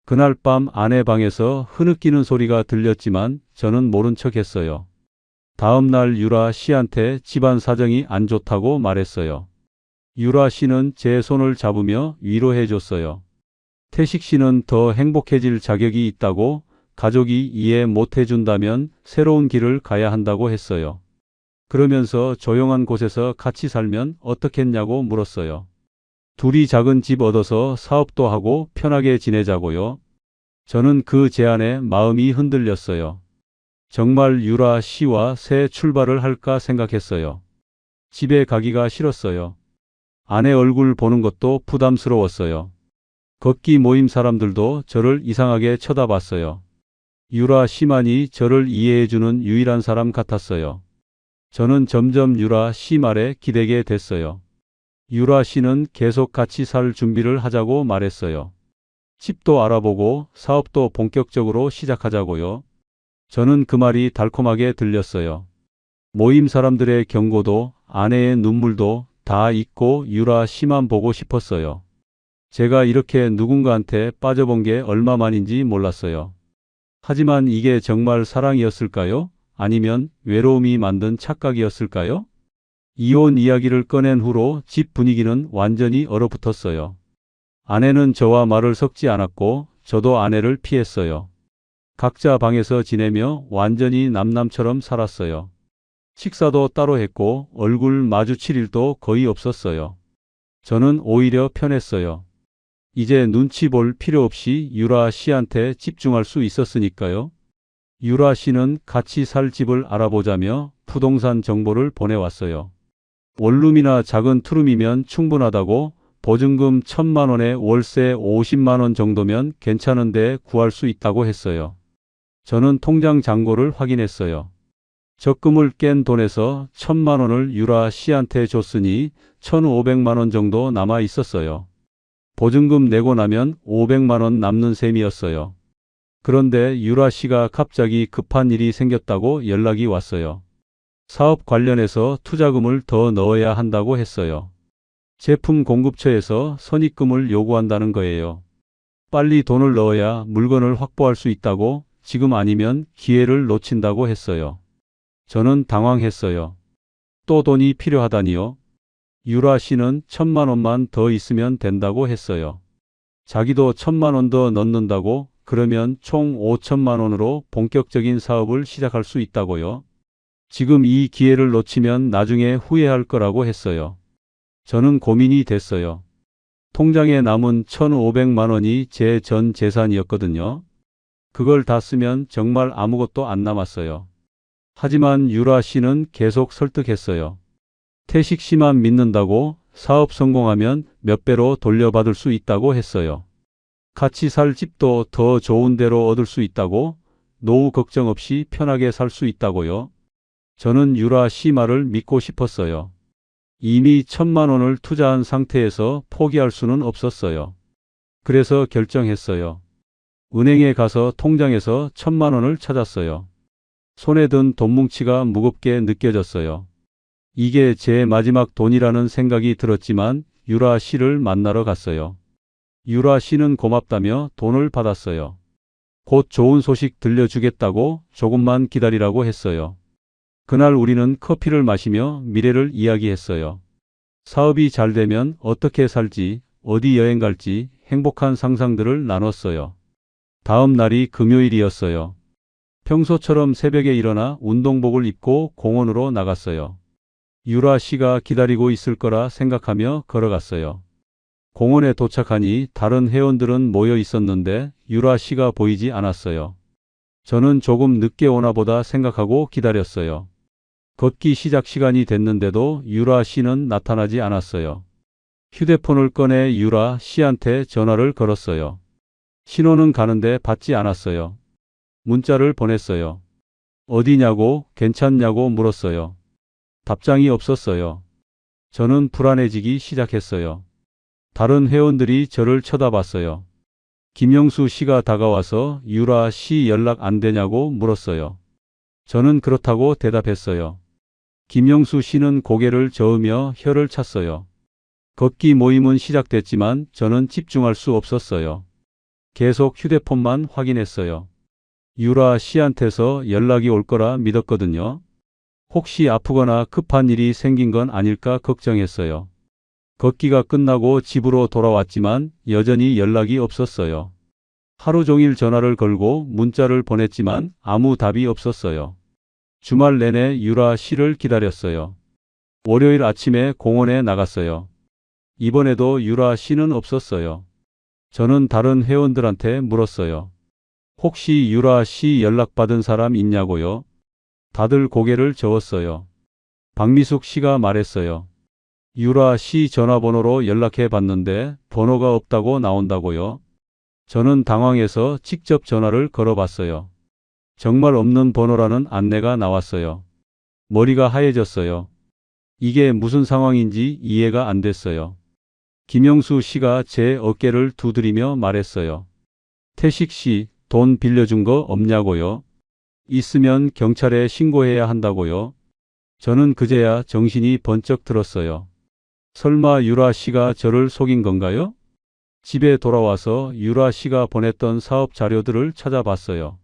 그날 밤 아내 방에서 흐느끼는 소리가 들렸지만 저는 모른 척 했어요. 다음 날 유라 씨한테 집안 사정이 안 좋다고 말했어요. 유라 씨는 제 손을 잡으며 위로해 줬어요. 태식 씨는 더 행복해질 자격이 있다고, 가족이 이해 못 해준다면 새로운 길을 가야 한다고 했어요. 그러면서 조용한 곳에서 같이 살면 어떻겠냐고 물었어요. 둘이 작은 집 얻어서 사업도 하고 편하게 지내자고요. 저는 그 제안에 마음이 흔들렸어요. 정말 유라 씨와 새 출발을 할까 생각했어요. 집에 가기가 싫었어요. 아내 얼굴 보는 것도 부담스러웠어요. 걷기 모임 사람들도 저를 이상하게 쳐다봤어요. 유라 씨만이 저를 이해해주는 유일한 사람 같았어요. 저는 점점 유라 씨 말에 기대게 됐어요. 유라 씨는 계속 같이 살 준비를 하자고 말했어요. 집도 알아보고 사업도 본격적으로 시작하자고요. 저는 그 말이 달콤하게 들렸어요. 모임 사람들의 경고도 아내의 눈물도 다 잊고 유라 씨만 보고 싶었어요. 제가 이렇게 누군가한테 빠져본 게 얼마만인지 몰랐어요. 하지만 이게 정말 사랑이었을까요? 아니면 외로움이 만든 착각이었을까요? 이혼 이야기를 꺼낸 후로 집 분위기는 완전히 얼어붙었어요. 아내는 저와 말을 섞지 않았고 저도 아내를 피했어요. 각자 방에서 지내며 완전히 남남처럼 살았어요. 식사도 따로 했고 얼굴 마주칠 일도 거의 없었어요. 저는 오히려 편했어요. 이제 눈치 볼 필요 없이 유라 씨한테 집중할 수 있었으니까요. 유라 씨는 같이 살 집을 알아보자며 부동산 정보를 보내왔어요. 원룸이나 작은 투룸이면 충분하다고, 보증금 1,000만 원에 월세 50만 원 정도면 괜찮은데 구할 수 있다고 했어요. 저는 통장 잔고를 확인했어요. 적금을 깬 돈에서 1,000만 원을 유라 씨한테 줬으니 1,500만 원 정도 남아 있었어요. 보증금 내고 나면 500만 원 남는 셈이었어요. 그런데 유라 씨가 갑자기 급한 일이 생겼다고 연락이 왔어요. 사업 관련해서 투자금을 더 넣어야 한다고 했어요. 제품 공급처에서 선입금을 요구한다는 거예요. 빨리 돈을 넣어야 물건을 확보할 수 있다고, 지금 아니면 기회를 놓친다고 했어요. 저는 당황했어요. 또 돈이 필요하다니요? 유라 씨는 1,000만 원만 더 있으면 된다고 했어요. 자기도 1,000만 원 더 넣는다고, 그러면 총 5천만 원으로 본격적인 사업을 시작할 수 있다고요. 지금 이 기회를 놓치면 나중에 후회할 거라고 했어요. 저는 고민이 됐어요. 통장에 남은 1,500만 원이 제 전 재산이었거든요. 그걸 다 쓰면 정말 아무것도 안 남았어요. 하지만 유라 씨는 계속 설득했어요. 태식 씨만 믿는다고, 사업 성공하면 몇 배로 돌려받을 수 있다고 했어요. 같이 살 집도 더 좋은 데로 얻을 수 있다고, 노후 걱정 없이 편하게 살 수 있다고요. 저는 유라 씨 말을 믿고 싶었어요. 이미 1,000만 원을 투자한 상태에서 포기할 수는 없었어요. 그래서 결정했어요. 은행에 가서 통장에서 1,000만 원을 찾았어요. 손에 든 돈 뭉치가 무겁게 느껴졌어요. 이게 제 마지막 돈이라는 생각이 들었지만 유라 씨를 만나러 갔어요. 유라 씨는 고맙다며 돈을 받았어요. 곧 좋은 소식 들려주겠다고, 조금만 기다리라고 했어요. 그날 우리는 커피를 마시며 미래를 이야기했어요. 사업이 잘 되면 어떻게 살지, 어디 여행 갈지 행복한 상상들을 나눴어요. 다음 날이 금요일이었어요. 평소처럼 새벽에 일어나 운동복을 입고 공원으로 나갔어요. 유라 씨가 기다리고 있을 거라 생각하며 걸어갔어요. 공원에 도착하니 다른 회원들은 모여 있었는데 유라 씨가 보이지 않았어요. 저는 조금 늦게 오나 보다 생각하고 기다렸어요. 걷기 시작 시간이 됐는데도 유라 씨는 나타나지 않았어요. 휴대폰을 꺼내 유라 씨한테 전화를 걸었어요. 신호는 가는데 받지 않았어요. 문자를 보냈어요. 어디냐고, 괜찮냐고 물었어요. 답장이 없었어요. 저는 불안해지기 시작했어요. 다른 회원들이 저를 쳐다봤어요. 김영수 씨가 다가와서 유라 씨 연락 안 되냐고 물었어요. 저는 그렇다고 대답했어요. 김영수 씨는 고개를 저으며 혀를 찼어요. 걷기 모임은 시작됐지만 저는 집중할 수 없었어요. 계속 휴대폰만 확인했어요. 유라 씨한테서 연락이 올 거라 믿었거든요. 혹시 아프거나 급한 일이 생긴 건 아닐까 걱정했어요. 걷기가 끝나고 집으로 돌아왔지만 여전히 연락이 없었어요. 하루 종일 전화를 걸고 문자를 보냈지만 아무 답이 없었어요. 주말 내내 유라 씨를 기다렸어요. 월요일 아침에 공원에 나갔어요. 이번에도 유라 씨는 없었어요. 저는 다른 회원들한테 물었어요. 혹시 유라 씨 연락받은 사람 있냐고요? 다들 고개를 저었어요. 박미숙 씨가 말했어요. 유라 씨 전화번호로 연락해 봤는데 번호가 없다고 나온다고요? 저는 당황해서 직접 전화를 걸어봤어요. 정말 없는 번호라는 안내가 나왔어요. 머리가 하얘졌어요. 이게 무슨 상황인지 이해가 안 됐어요. 김영수 씨가 제 어깨를 두드리며 말했어요. 태식 씨, 돈 빌려준 거 없냐고요? 있으면 경찰에 신고해야 한다고요? 저는 그제야 정신이 번쩍 들었어요. 설마 유라 씨가 저를 속인 건가요? 집에 돌아와서 유라 씨가 보냈던 사업 자료들을 찾아봤어요.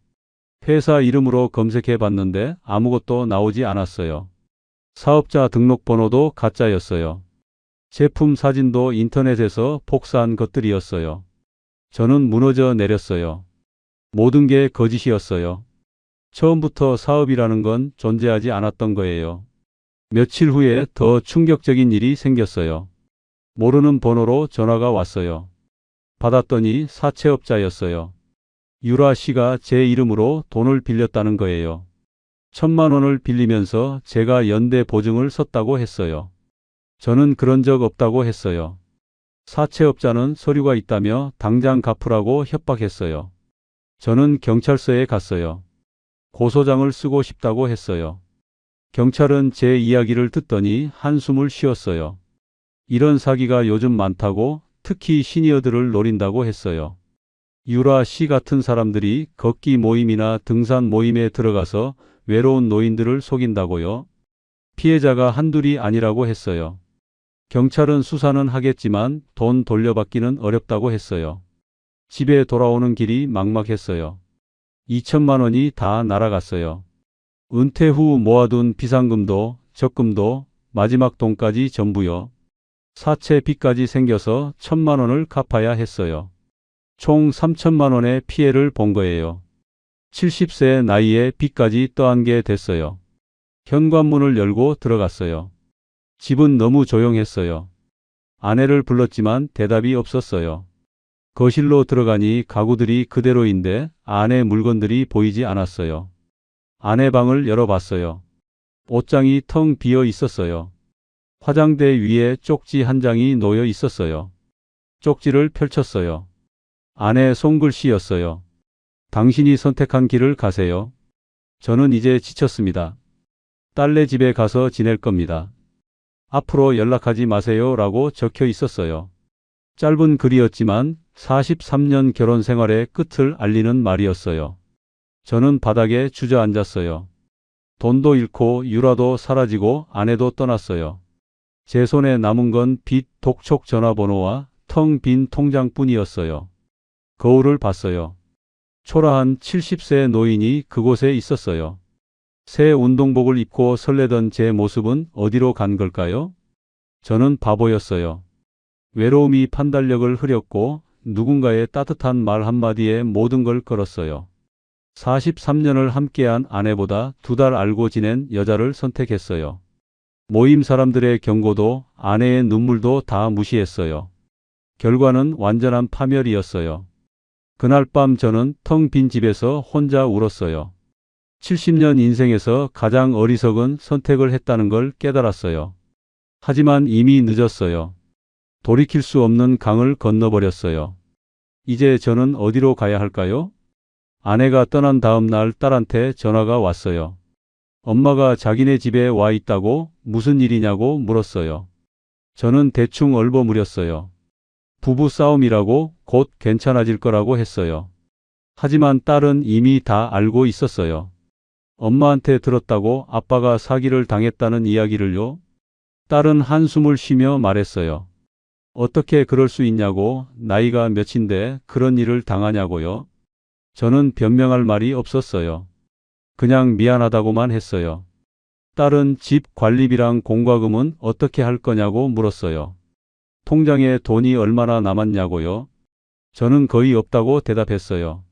회사 이름으로 검색해 봤는데 아무것도 나오지 않았어요. 사업자 등록번호도 가짜였어요. 제품 사진도 인터넷에서 복사한 것들이었어요. 저는 무너져 내렸어요. 모든 게 거짓이었어요. 처음부터 사업이라는 건 존재하지 않았던 거예요. 며칠 후에 더 충격적인 일이 생겼어요. 모르는 번호로 전화가 왔어요. 받았더니 사채업자였어요. 유라 씨가 제 이름으로 돈을 빌렸다는 거예요. 1,000만 원을 빌리면서 제가 연대 보증을 섰다고 했어요. 저는 그런 적 없다고 했어요. 사채업자는 서류가 있다며 당장 갚으라고 협박했어요. 저는 경찰서에 갔어요. 고소장을 쓰고 싶다고 했어요. 경찰은 제 이야기를 듣더니 한숨을 쉬었어요. 이런 사기가 요즘 많다고, 특히 시니어들을 노린다고 했어요. 유라 씨 같은 사람들이 걷기 모임이나 등산 모임에 들어가서 외로운 노인들을 속인다고요? 피해자가 한둘이 아니라고 했어요. 경찰은 수사는 하겠지만 돈 돌려받기는 어렵다고 했어요. 집에 돌아오는 길이 막막했어요. 2천만 원이 다 날아갔어요. 은퇴 후 모아둔 비상금도 적금도 마지막 돈까지 전부요. 사채 빚까지 생겨서 1,000만 원을 갚아야 했어요. 총 3천만 원의 피해를 본 거예요. 70세 나이에 빚까지 떠안게 됐어요. 현관문을 열고 들어갔어요. 집은 너무 조용했어요. 아내를 불렀지만 대답이 없었어요. 거실로 들어가니 가구들이 그대로인데 안에 물건들이 보이지 않았어요. 아내 방을 열어봤어요. 옷장이 텅 비어 있었어요. 화장대 위에 쪽지 한 장이 놓여 있었어요. 쪽지를 펼쳤어요. 아내 손글씨였어요. 당신이 선택한 길을 가세요. 저는 이제 지쳤습니다. 딸네 집에 가서 지낼 겁니다. 앞으로 연락하지 마세요 라고 적혀 있었어요. 짧은 글이었지만 43년 결혼 생활의 끝을 알리는 말이었어요. 저는 바닥에 주저앉았어요. 돈도 잃고 유라도 사라지고 아내도 떠났어요. 제 손에 남은 건 빚 독촉 전화번호와 텅 빈 통장뿐이었어요. 거울을 봤어요. 초라한 70세 노인이 그곳에 있었어요. 새 운동복을 입고 설레던 제 모습은 어디로 간 걸까요? 저는 바보였어요. 외로움이 판단력을 흐렸고 누군가의 따뜻한 말 한마디에 모든 걸 걸었어요. 43년을 함께한 아내보다 2달 알고 지낸 여자를 선택했어요. 모임 사람들의 경고도 아내의 눈물도 다 무시했어요. 결과는 완전한 파멸이었어요. 그날 밤 저는 텅 빈 집에서 혼자 울었어요. 70년 인생에서 가장 어리석은 선택을 했다는 걸 깨달았어요. 하지만 이미 늦었어요. 돌이킬 수 없는 강을 건너버렸어요. 이제 저는 어디로 가야 할까요? 아내가 떠난 다음 날 딸한테 전화가 왔어요. 엄마가 자기네 집에 와 있다고 무슨 일이냐고 물었어요. 저는 대충 얼버무렸어요. 부부 싸움이라고 곧 괜찮아질 거라고 했어요. 하지만 딸은 이미 다 알고 있었어요. 엄마한테 들었다고 아빠가 사기를 당했다는 이야기를요? 딸은 한숨을 쉬며 말했어요. 어떻게 그럴 수 있냐고, 나이가 몇인데 그런 일을 당하냐고요? 저는 변명할 말이 없었어요. 그냥 미안하다고만 했어요. 딸은 집 관리비랑 공과금은 어떻게 할 거냐고 물었어요. 통장에 돈이 얼마나 남았냐고요? 저는 거의 없다고 대답했어요.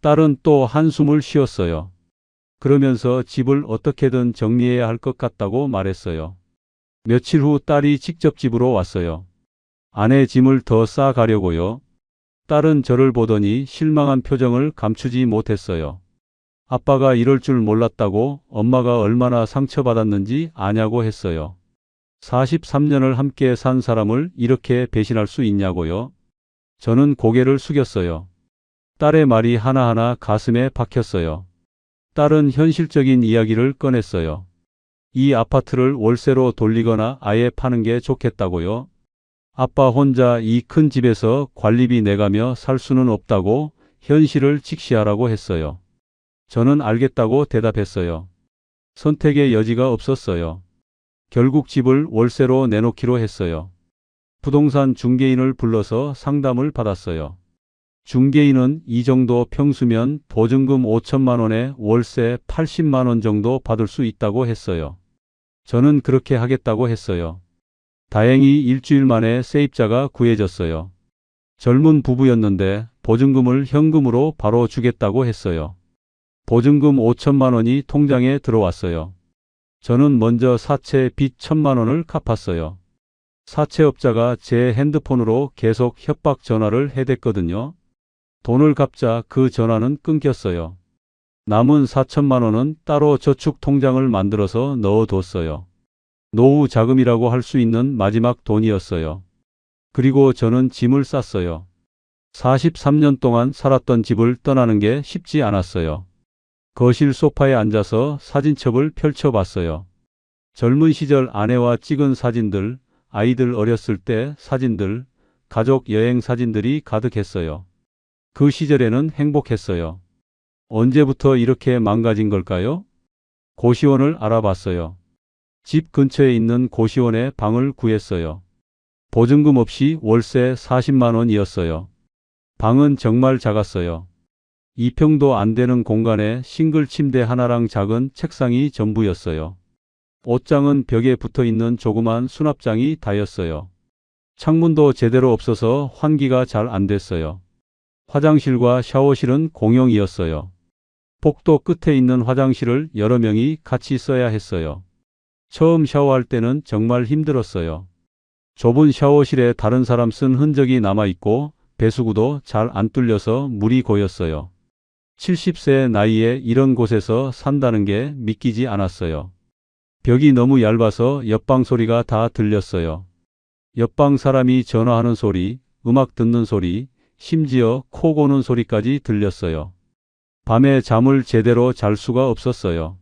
딸은 또 한숨을 쉬었어요. 그러면서 집을 어떻게든 정리해야 할 것 같다고 말했어요. 며칠 후 딸이 직접 집으로 왔어요. 아내 짐을 더 싸가려고요. 딸은 저를 보더니 실망한 표정을 감추지 못했어요. 아빠가 이럴 줄 몰랐다고, 엄마가 얼마나 상처받았는지 아냐고 했어요. 43년을 함께 산 사람을 이렇게 배신할 수 있냐고요? 저는 고개를 숙였어요. 딸의 말이 하나하나 가슴에 박혔어요. 딸은 현실적인 이야기를 꺼냈어요. 이 아파트를 월세로 돌리거나 아예 파는 게 좋겠다고요. 아빠 혼자 이 큰 집에서 관리비 내가며 살 수는 없다고 현실을 직시하라고 했어요. 저는 알겠다고 대답했어요. 선택의 여지가 없었어요. 결국 집을 월세로 내놓기로 했어요. 부동산 중개인을 불러서 상담을 받았어요. 중개인은 이 정도 평수면 보증금 5천만 원에 월세 80만 원 정도 받을 수 있다고 했어요. 저는 그렇게 하겠다고 했어요. 다행히 일주일 만에 세입자가 구해졌어요. 젊은 부부였는데 보증금을 현금으로 바로 주겠다고 했어요. 보증금 5천만 원이 통장에 들어왔어요. 저는 먼저 사채 빚 1천만 원을 갚았어요. 사채업자가 제 핸드폰으로 계속 협박 전화를 해댔거든요. 돈을 갚자 그 전화는 끊겼어요. 남은 4천만 원은 따로 저축 통장을 만들어서 넣어뒀어요. 노후 자금이라고 할 수 있는 마지막 돈이었어요. 그리고 저는 짐을 쌌어요. 43년 동안 살았던 집을 떠나는 게 쉽지 않았어요. 거실 소파에 앉아서 사진첩을 펼쳐봤어요. 젊은 시절 아내와 찍은 사진들, 아이들 어렸을 때 사진들, 가족 여행 사진들이 가득했어요. 그 시절에는 행복했어요. 언제부터 이렇게 망가진 걸까요? 고시원을 알아봤어요. 집 근처에 있는 고시원에 방을 구했어요. 보증금 없이 월세 40만 원이었어요. 방은 정말 작았어요. 2평도 안 되는 공간에 싱글 침대 하나랑 작은 책상이 전부였어요. 옷장은 벽에 붙어 있는 조그만 수납장이 다였어요. 창문도 제대로 없어서 환기가 잘 안 됐어요. 화장실과 샤워실은 공용이었어요. 복도 끝에 있는 화장실을 여러 명이 같이 써야 했어요. 처음 샤워할 때는 정말 힘들었어요. 좁은 샤워실에 다른 사람 쓴 흔적이 남아있고 배수구도 잘 안 뚫려서 물이 고였어요. 70세 나이에 이런 곳에서 산다는 게 믿기지 않았어요. 벽이 너무 얇아서 옆방 소리가 다 들렸어요. 옆방 사람이 전화하는 소리, 음악 듣는 소리, 심지어 코 고는 소리까지 들렸어요. 밤에 잠을 제대로 잘 수가 없었어요.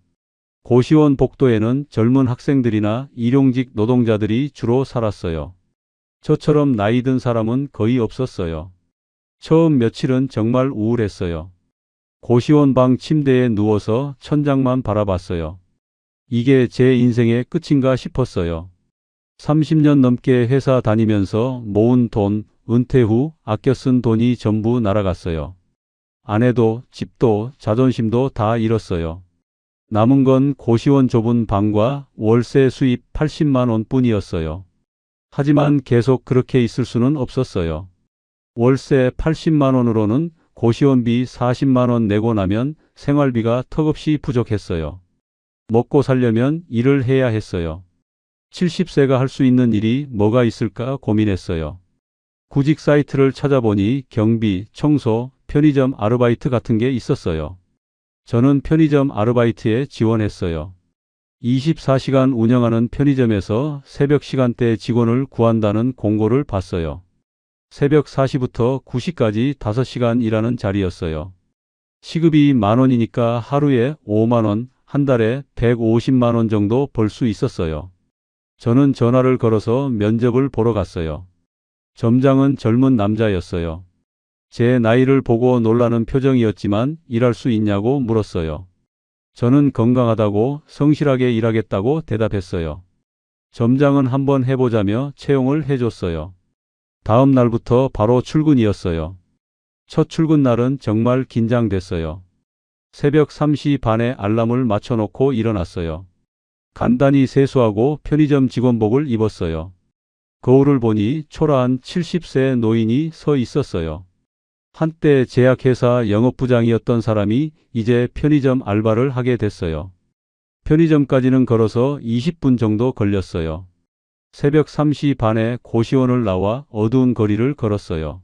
고시원 복도에는 젊은 학생들이나 일용직 노동자들이 주로 살았어요. 저처럼 나이 든 사람은 거의 없었어요. 처음 며칠은 정말 우울했어요. 고시원 방 침대에 누워서 천장만 바라봤어요. 이게 제 인생의 끝인가 싶었어요. 30년 넘게 회사 다니면서 모은 돈, 은퇴 후 아껴 쓴 돈이 전부 날아갔어요. 아내도 집도 자존심도 다 잃었어요. 남은 건 고시원 좁은 방과 월세 수입 80만 원 뿐이었어요. 하지만 계속 그렇게 있을 수는 없었어요. 월세 80만 원으로는 고시원비 40만 원 내고 나면 생활비가 턱없이 부족했어요. 먹고 살려면 일을 해야 했어요. 70세가 할 수 있는 일이 뭐가 있을까 고민했어요. 구직 사이트를 찾아보니 경비, 청소, 편의점 아르바이트 같은 게 있었어요. 저는 편의점 아르바이트에 지원했어요. 24시간 운영하는 편의점에서 새벽 시간대 직원을 구한다는 공고를 봤어요. 새벽 4시부터 9시까지 5시간 일하는 자리였어요. 시급이 10,000원이니까 하루에 5만 원, 한 달에 150만 원 정도 벌 수 있었어요. 저는 전화를 걸어서 면접을 보러 갔어요. 점장은 젊은 남자였어요. 제 나이를 보고 놀라는 표정이었지만 일할 수 있냐고 물었어요. 저는 건강하다고 성실하게 일하겠다고 대답했어요. 점장은 한번 해보자며 채용을 해줬어요. 다음 날부터 바로 출근이었어요. 첫 출근 날은 정말 긴장됐어요. 새벽 3시 반에 알람을 맞춰놓고 일어났어요. 간단히 세수하고 편의점 직원복을 입었어요. 거울을 보니 초라한 70세 노인이 서 있었어요. 한때 제약회사 영업부장이었던 사람이 이제 편의점 알바를 하게 됐어요. 편의점까지는 걸어서 20분 정도 걸렸어요. 새벽 3시 반에 고시원을 나와 어두운 거리를 걸었어요.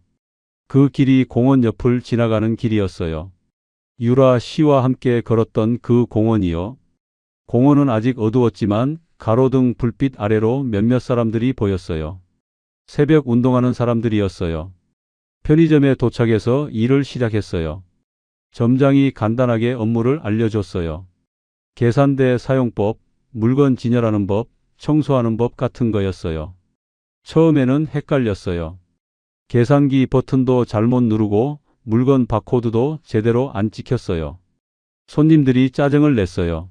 그 길이 공원 옆을 지나가는 길이었어요. 유라 씨와 함께 걸었던 그 공원이요. 공원은 아직 어두웠지만 가로등 불빛 아래로 몇몇 사람들이 보였어요. 새벽 운동하는 사람들이었어요. 편의점에 도착해서 일을 시작했어요. 점장이 간단하게 업무를 알려줬어요. 계산대 사용법, 물건 진열하는 법, 청소하는 법 같은 거였어요. 처음에는 헷갈렸어요. 계산기 버튼도 잘못 누르고 물건 바코드도 제대로 안 찍혔어요. 손님들이 짜증을 냈어요.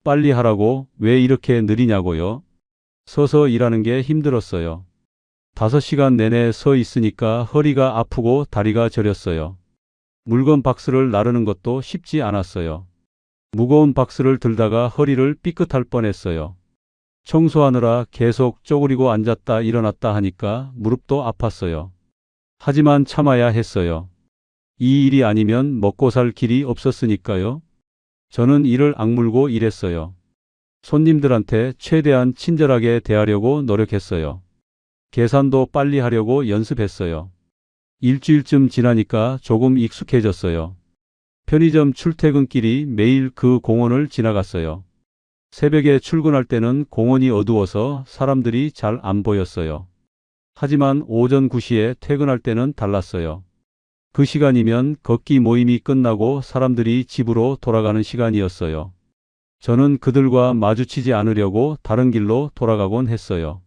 빨리 하라고 왜 이렇게 느리냐고요? 서서 일하는 게 힘들었어요. 5시간 내내 서 있으니까 허리가 아프고 다리가 저렸어요. 물건 박스를 나르는 것도 쉽지 않았어요. 무거운 박스를 들다가 허리를 삐끗할 뻔했어요. 청소하느라 계속 쪼그리고 앉았다 일어났다 하니까 무릎도 아팠어요. 하지만 참아야 했어요. 이 일이 아니면 먹고 살 길이 없었으니까요. 저는 이를 악물고 일했어요. 손님들한테 최대한 친절하게 대하려고 노력했어요. 계산도 빨리 하려고 연습했어요. 일주일쯤 지나니까 조금 익숙해졌어요. 편의점 출퇴근길이 매일 그 공원을 지나갔어요. 새벽에 출근할 때는 공원이 어두워서 사람들이 잘 안 보였어요. 하지만 오전 9시에 퇴근할 때는 달랐어요. 그 시간이면 걷기 모임이 끝나고 사람들이 집으로 돌아가는 시간이었어요. 저는 그들과 마주치지 않으려고 다른 길로 돌아가곤 했어요.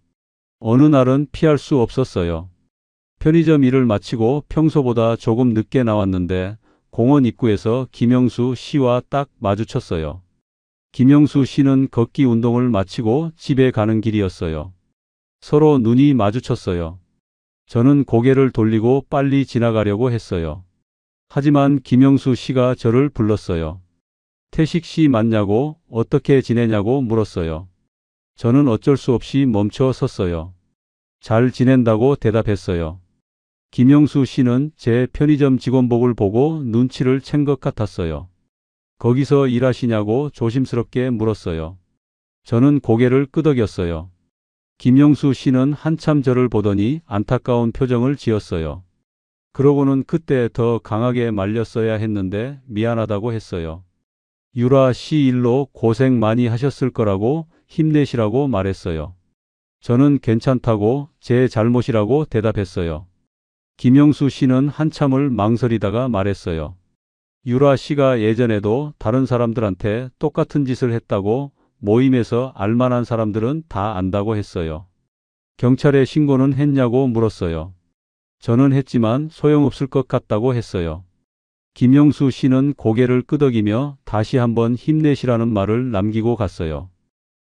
어느 날은 피할 수 없었어요. 편의점 일을 마치고 평소보다 조금 늦게 나왔는데 공원 입구에서 김영수 씨와 딱 마주쳤어요. 김영수 씨는 걷기 운동을 마치고 집에 가는 길이었어요. 서로 눈이 마주쳤어요. 저는 고개를 돌리고 빨리 지나가려고 했어요. 하지만 김영수 씨가 저를 불렀어요. 태식 씨 맞냐고, 어떻게 지내냐고 물었어요. 저는 어쩔 수 없이 멈춰 섰어요. 잘 지낸다고 대답했어요. 김영수 씨는 제 편의점 직원복을 보고 눈치를 챈 것 같았어요. 거기서 일하시냐고 조심스럽게 물었어요. 저는 고개를 끄덕였어요. 김영수 씨는 한참 저를 보더니 안타까운 표정을 지었어요. 그러고는 그때 더 강하게 말렸어야 했는데 미안하다고 했어요. 유라 씨 일로 고생 많이 하셨을 거라고 힘내시라고 말했어요. 저는 괜찮다고 제 잘못이라고 대답했어요. 김영수 씨는 한참을 망설이다가 말했어요. 유라 씨가 예전에도 다른 사람들한테 똑같은 짓을 했다고 모임에서 알만한 사람들은 다 안다고 했어요. 경찰에 신고는 했냐고 물었어요. 저는 했지만 소용없을 것 같다고 했어요. 김영수 씨는 고개를 끄덕이며 다시 한번 힘내시라는 말을 남기고 갔어요.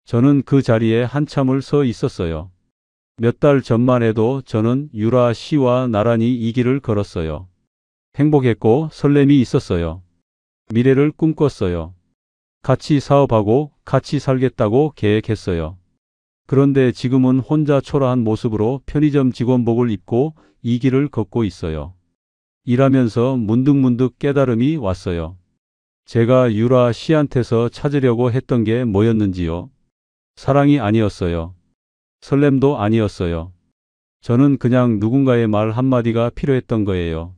저는 그 자리에 한참을 서 있었어요. 몇 달 전만 해도 저는 유라 씨와 나란히 이 길을 걸었어요. 행복했고 설렘이 있었어요. 미래를 꿈꿨어요. 같이 사업하고 같이 살겠다고 계획했어요. 그런데 지금은 혼자 초라한 모습으로 편의점 직원복을 입고 이 길을 걷고 있어요. 일하면서 문득문득 깨달음이 왔어요. 제가 유라 씨한테서 찾으려고 했던 게 뭐였는지요? 사랑이 아니었어요. 설렘도 아니었어요. 저는 그냥 누군가의 말 한마디가 필요했던 거예요.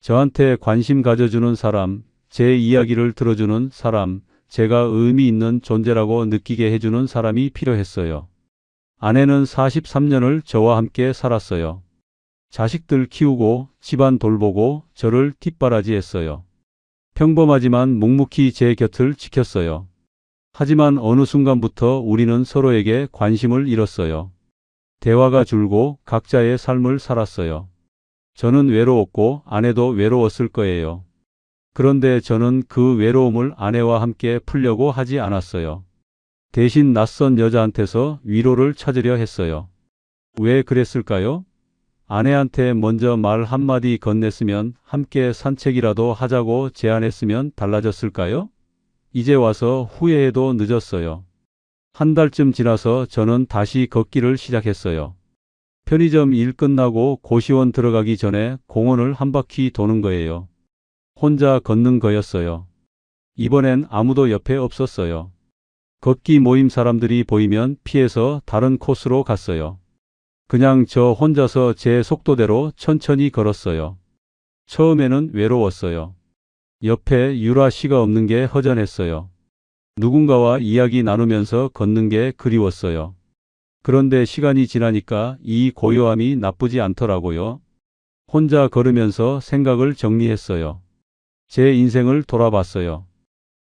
저한테 관심 가져주는 사람, 제 이야기를 들어주는 사람, 제가 의미 있는 존재라고 느끼게 해주는 사람이 필요했어요. 아내는 43년을 저와 함께 살았어요. 자식들 키우고 집안 돌보고 저를 뒷바라지했어요. 평범하지만 묵묵히 제 곁을 지켰어요. 하지만 어느 순간부터 우리는 서로에게 관심을 잃었어요. 대화가 줄고 각자의 삶을 살았어요. 저는 외로웠고 아내도 외로웠을 거예요. 그런데 저는 그 외로움을 아내와 함께 풀려고 하지 않았어요. 대신 낯선 여자한테서 위로를 찾으려 했어요. 왜 그랬을까요? 아내한테 먼저 말 한마디 건넸으면 함께 산책이라도 하자고 제안했으면 달라졌을까요? 이제 와서 후회해도 늦었어요. 한 달쯤 지나서 저는 다시 걷기를 시작했어요. 편의점 일 끝나고 고시원 들어가기 전에 공원을 한 바퀴 도는 거예요. 혼자 걷는 거였어요. 이번엔 아무도 옆에 없었어요. 걷기 모임 사람들이 보이면 피해서 다른 코스로 갔어요. 그냥 저 혼자서 제 속도대로 천천히 걸었어요. 처음에는 외로웠어요. 옆에 유라 씨가 없는 게 허전했어요. 누군가와 이야기 나누면서 걷는 게 그리웠어요. 그런데 시간이 지나니까 이 고요함이 나쁘지 않더라고요. 혼자 걸으면서 생각을 정리했어요. 제 인생을 돌아봤어요.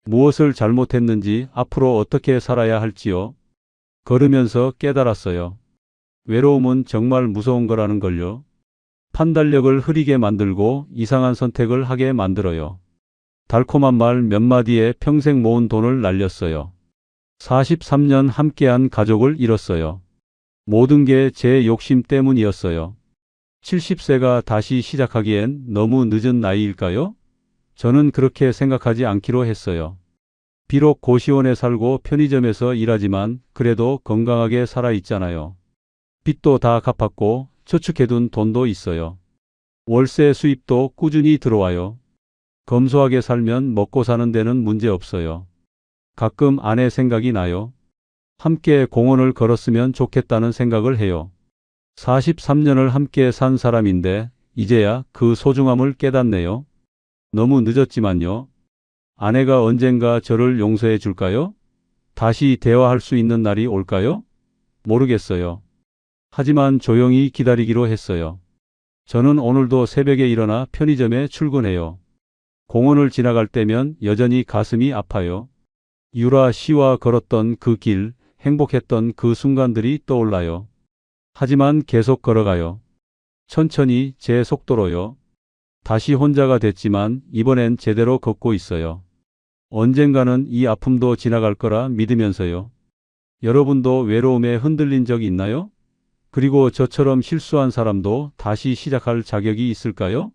무엇을 잘못했는지, 앞으로 어떻게 살아야 할지요. 걸으면서 깨달았어요. 외로움은 정말 무서운 거라는 걸요. 판단력을 흐리게 만들고 이상한 선택을 하게 만들어요. 달콤한 말 몇 마디에 평생 모은 돈을 날렸어요. 43년 함께한 가족을 잃었어요. 모든 게 제 욕심 때문이었어요. 70세가 다시 시작하기엔 너무 늦은 나이일까요? 저는 그렇게 생각하지 않기로 했어요. 비록 고시원에 살고 편의점에서 일하지만 그래도 건강하게 살아있잖아요. 빚도 다 갚았고 저축해둔 돈도 있어요. 월세 수입도 꾸준히 들어와요. 검소하게 살면 먹고 사는 데는 문제 없어요. 가끔 아내 생각이 나요. 함께 공원을 걸었으면 좋겠다는 생각을 해요. 43년을 함께 산 사람인데 이제야 그 소중함을 깨닫네요. 너무 늦었지만요. 아내가 언젠가 저를 용서해 줄까요? 다시 대화할 수 있는 날이 올까요? 모르겠어요. 하지만 조용히 기다리기로 했어요. 저는 오늘도 새벽에 일어나 편의점에 출근해요. 공원을 지나갈 때면 여전히 가슴이 아파요. 유라 씨와 걸었던 그 길, 행복했던 그 순간들이 떠올라요. 하지만 계속 걸어가요. 천천히 제 속도로요. 다시 혼자가 됐지만 이번엔 제대로 걷고 있어요. 언젠가는 이 아픔도 지나갈 거라 믿으면서요. 여러분도 외로움에 흔들린 적 있나요? 그리고 저처럼 실수한 사람도 다시 시작할 자격이 있을까요?